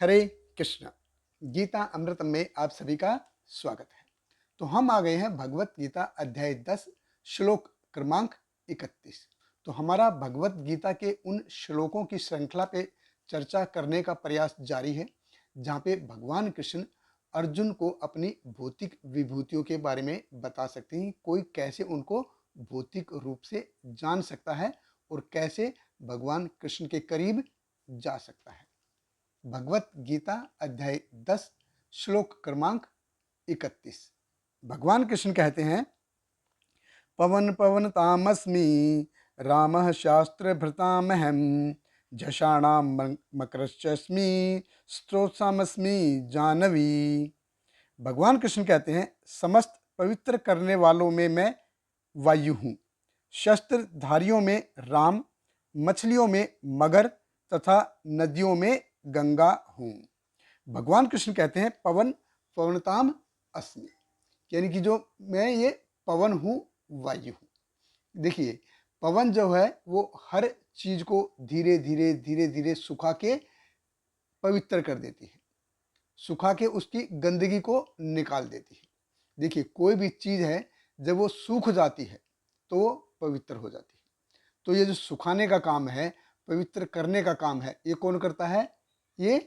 हरे कृष्ण। गीता अमृतम में आप सभी का स्वागत है। तो हम आ गए हैं भगवत गीता अध्याय 10 श्लोक क्रमांक 31। तो हमारा भगवत गीता के उन श्लोकों की श्रृंखला पे चर्चा करने का प्रयास जारी है, जहाँ पे भगवान कृष्ण अर्जुन को अपनी भौतिक विभूतियों के बारे में बता सकते हैं, कोई कैसे उनको भौतिक रूप से जान सकता है और कैसे भगवान कृष्ण के करीब जा सकता है। भगवत गीता अध्याय 10 श्लोक क्रमांक 31। भगवान कृष्ण कहते हैं, पवन पवनतामस्मि रामः शास्त्र भृतामहम झषाणाम मकरश्चस्मि स्त्रोत्सामस्मि जानवी। भगवान कृष्ण कहते हैं, समस्त पवित्र करने वालों में मैं वायु हूँ, शस्त्रधारियों में राम, मछलियों में मगर तथा नदियों में गंगा हूँ। भगवान कृष्ण कहते हैं, पवन पवनताम अस्मि, यानी कि जो मैं ये पवन हूँ, वायु हूँ। देखिए, पवन जो है वो हर चीज को धीरे धीरे धीरे धीरे सुखा के पवित्र कर देती है, सुखा के उसकी गंदगी को निकाल देती है। देखिए, कोई भी चीज है जब वो सूख जाती है तो वो पवित्र हो जाती है। तो ये जो सुखाने का काम है, पवित्र करने का काम है, ये कौन करता है? ये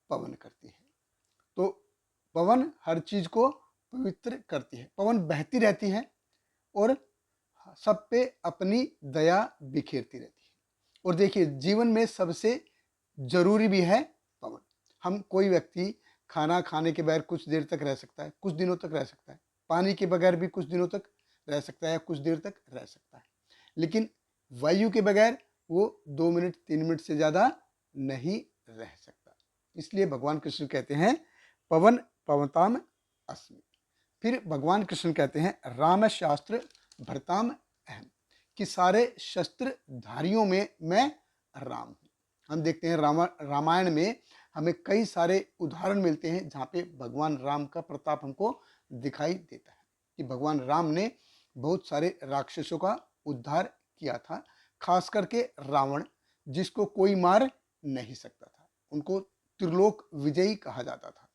पवन करती है। तो पवन हर चीज को पवित्र करती है। पवन बहती रहती है और सब पे अपनी दया बिखेरती रहती है। और देखिए, जीवन में सबसे जरूरी भी है पवन। हम कोई व्यक्ति खाना खाने के बगैर कुछ देर तक रह सकता है, कुछ दिनों तक रह सकता है, पानी के बगैर भी कुछ दिनों तक रह सकता है, कुछ देर तक रह सकता है, लेकिन वायु के बगैर वो 2 मिनट 3 मिनट से ज्यादा नहीं रह सकता। इसलिए भगवान कृष्ण कहते हैं, पवन पवताम अस्मि। फिर भगवान कृष्ण कहते हैं, राम शास्त्र भरताम अहम, कि सारे शस्त्रधारियों में मैं राम हूँ। हम देखते हैं रामायण में हमें कई सारे उदाहरण मिलते हैं जहाँ पे भगवान राम का प्रताप हमको दिखाई देता है, कि भगवान राम ने बहुत सारे राक्षसों का उद्धार किया था, खास करके रावण, जिसको कोई मार नहीं सकता था। उनको त्रिलोक विजयी कहा जाता था।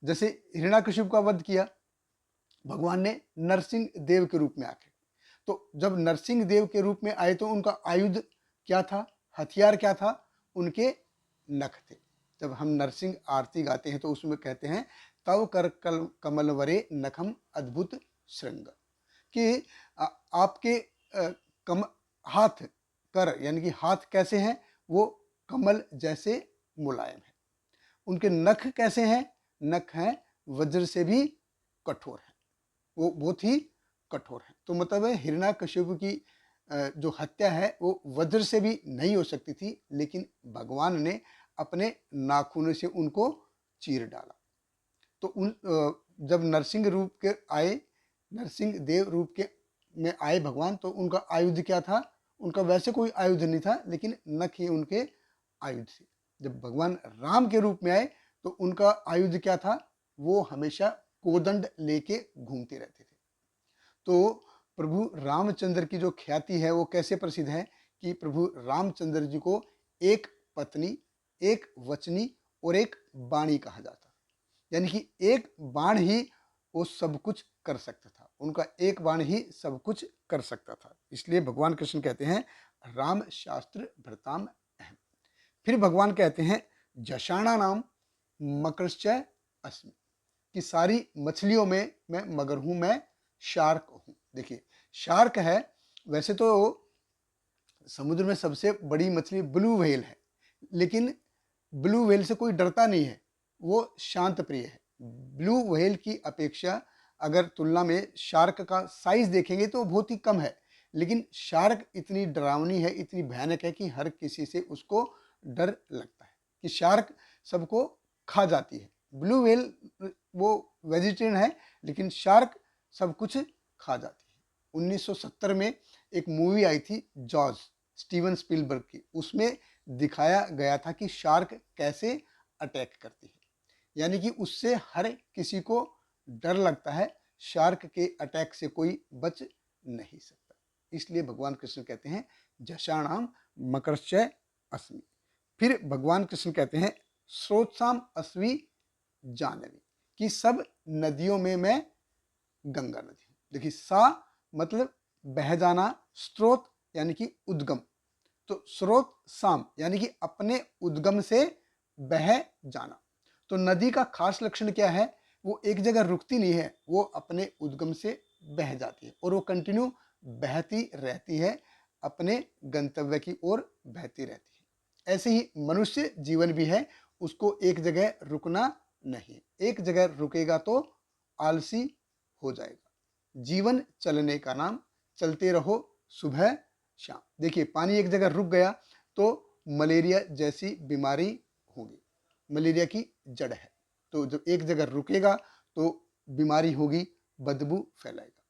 जैसे हिरण्याकशिपु का वध किया भगवान ने नरसिंह देव के रूप में आके। तो जब नरसिंह देव के रूप में आए तो उनका आयुध क्या था, हथियार क्या था? उनके नख थे। जब हम नरसिंह आरती गाते हैं तो उसमें कहते हैं, तव कर कमल वरे नखम अद्भुत श्रृंग, कि आपके हाथ कर, यानी कि हाथ कैसे हैं? वो कमल जैसे मुलायम है। उनके नख कैसे हैं? नख हैं वज्र से भी कठोर है, वो बहुत ही कठोर है। तो मतलब है, हिरण्याकशिपु की जो हत्या है वो वज्र से भी नहीं हो सकती थी, लेकिन भगवान ने अपने नाखूनों से उनको चीर डाला। तो जब नरसिंह रूप के आए, नरसिंह देव रूप के में आए भगवान, तो उनका आयुध क्या था? उनका वैसे कोई आयुध नहीं था, लेकिन नख ही उनके आयुध थे। जब भगवान राम के रूप में आए तो उनका आयुध क्या था? वो हमेशा कोदंड लेके घूमते रहते थे। तो प्रभु रामचंद्र की जो ख्याति है वो कैसे प्रसिद्ध है, कि प्रभु रामचंद्र जी को एक पत्नी, एक वचनी और एक बाणी कहा जाता। यानी कि एक बाण ही वो सब कुछ कर सकता था, उनका एक बाण ही सब कुछ कर सकता था। इसलिए भगवान कृष्ण कहते हैं, राम शास्त्र भरताम अहम। फिर भगवान कहते हैं, जशाणा नाम मकरश्चय अस्मि, कि सारी मछलियों में मैं मगर हूं, मैं शार्क हूं। देखिए, शार्क है, वैसे तो समुद्र में सबसे बड़ी मछली ब्लू व्हेल है, लेकिन ब्लू व्हेल से कोई डरता नहीं है, वो शांत प्रिय है। ब्लू व्हेल की अपेक्षा अगर तुलना में शार्क का साइज देखेंगे तो बहुत ही कम है, लेकिन शार्क इतनी डरावनी है, इतनी भयानक है कि हर किसी से उसको डर लगता है, कि शार्क सबको खा जाती है। ब्लू व्हेल वो वेजिटेरियन है, लेकिन शार्क सब कुछ खा जाती है। 1970 में एक मूवी आई थी जॉज, स्टीवन स्पीलबर्ग की, उसमें दिखाया गया था कि शार्क कैसे अटैक करती है, यानी कि उससे हर किसी को डर लगता है। शार्क के अटैक से कोई बच नहीं सकता। इसलिए भगवान कृष्ण कहते हैं, जशाणाम मकरश्चय अस्मि। फिर भगवान कृष्ण कहते हैं, स्रोतसाम अस्वी जानवी, कि सब नदियों में मैं गंगा नदी हूं। देखिए सा मतलब बह जाना, स्रोत यानी कि उद्गम, तो स्रोत साम यानी कि अपने उद्गम से बह जाना। तो नदी का खास लक्षण क्या है, वो एक जगह रुकती नहीं है, वो अपने उद्गम से बह जाती है और वो कंटिन्यू बहती रहती है, अपने गंतव्य की ओर बहती रहती है। ऐसे ही मनुष्य जीवन भी है, उसको एक जगह रुकना नहीं, एक जगह रुकेगा तो आलसी हो जाएगा। जीवन चलने का नाम, चलते रहो सुबह शाम। देखिए पानी एक जगह रुक गया तो मलेरिया जैसी बीमारी होगी, मलेरिया की जड़ है। तो जब एक जगह रुकेगा तो बीमारी होगी, बदबू फैलाएगा।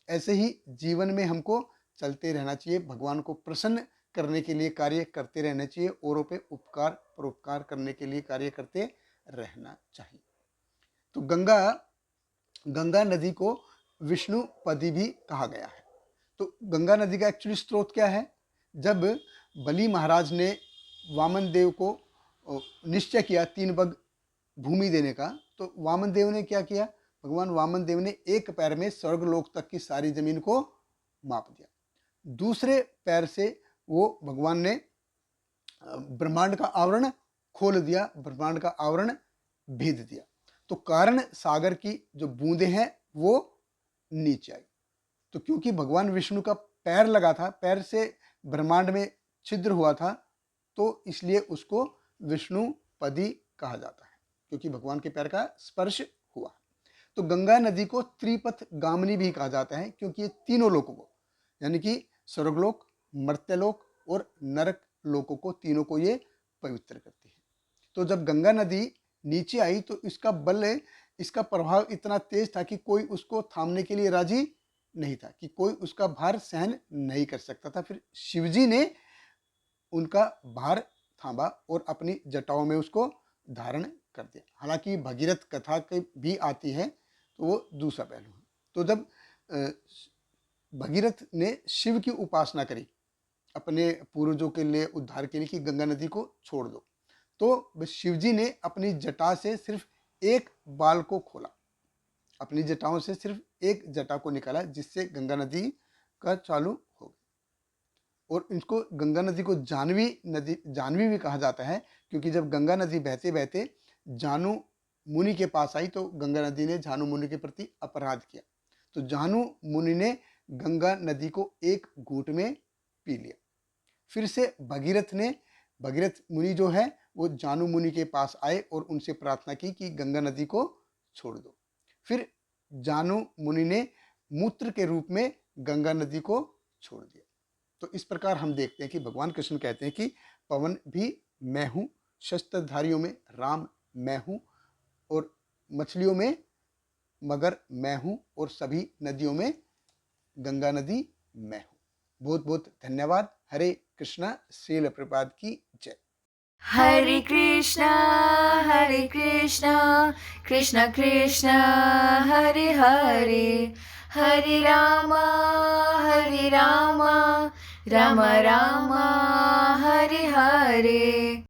ऐसे ही जीवन में हमको चलते रहना चाहिए, भगवान को प्रसन्न करने के लिए कार्य करते रहना चाहिए, औरों पे उपकार परोपकार करने के लिए कार्य करते रहना चाहिए। तो गंगा नदी को विष्णुपदी भी कहा गया है। तो गंगा नदी का एक्चुअली स्रोत क्या है, जब बलि महाराज ने वामन देव को निश्चय किया 3 बग भूमि देने का, तो वामन देव ने क्या किया, भगवान वामन देव ने एक पैर में स्वर्गलोक तक की सारी जमीन को माप दिया, दूसरे पैर से वो भगवान ने ब्रह्मांड का आवरण खोल दिया, ब्रह्मांड का आवरण भेद दिया। तो कारण सागर की जो बूंदें हैं वो नीचे आई। तो क्योंकि भगवान विष्णु का पैर लगा था, पैर से ब्रह्मांड में छिद्र हुआ था, तो इसलिए उसको विष्णुपदी कहा जाता है, क्योंकि भगवान के पैर का स्पर्श हुआ। तो गंगा नदी को त्रिपथ गामिनी भी कहा जाता है, क्योंकि ये तीनों लोकों को, यानी कि स्वर्गलोक, मर्त्यलोक और नरक लोकों को, तीनों को ये पवित्र करती है। तो जब गंगा नदी नीचे आई तो इसका बल, इसका प्रभाव इतना तेज था कि कोई उसको थामने के लिए राजी नहीं था, कि कोई उसका भार सहन नहीं कर सकता था। फिर शिवजी ने उनका भार थामा और अपनी जटाओं में उसको धारण कर दिया। हालांकि भगीरथ कथा के भी आती है, तो वो दूसरा पहलू है। तो जब भगीरथ ने शिव की उपासना करी अपने पूर्वजों के लिए, उद्धार के लिए, कि गंगा नदी को छोड़ दो, तो शिवजी ने अपनी जटा से सिर्फ एक बाल को खोला, अपनी जटाओं से सिर्फ एक जटा को निकाला, जिससे गंगा नदी का चालू हो गया। और इसको गंगा नदी को जानवी भी कहा जाता है, क्योंकि जब गंगा नदी बहते बहते जानु मुनि के पास आई, तो गंगा नदी ने जानु मुनि के प्रति अपराध किया, तो जानु मुनि ने गंगा नदी को एक घूंट में पी लिया। फिर से भगीरथ मुनि जो है वो जानु मुनि के पास आए और उनसे प्रार्थना की कि गंगा नदी को छोड़ दो। फिर जानु मुनि ने मूत्र के रूप में गंगा नदी को छोड़ दिया। तो इस प्रकार हम देखते हैं कि भगवान कृष्ण कहते हैं कि पवन भी मैं हूँ, शस्त्रधारियों में राम मैं हूँ, और मछलियों में मगर मैं हूँ, और सभी नदियों में गंगा नदी मैं हूँ। बहुत बहुत धन्यवाद। हरे कृष्णा। श्रील प्रभुपाद की जय। हरे कृष्णा कृष्ण कृष्ण हरे हरे, हरे रामा राम राम हरे हरे।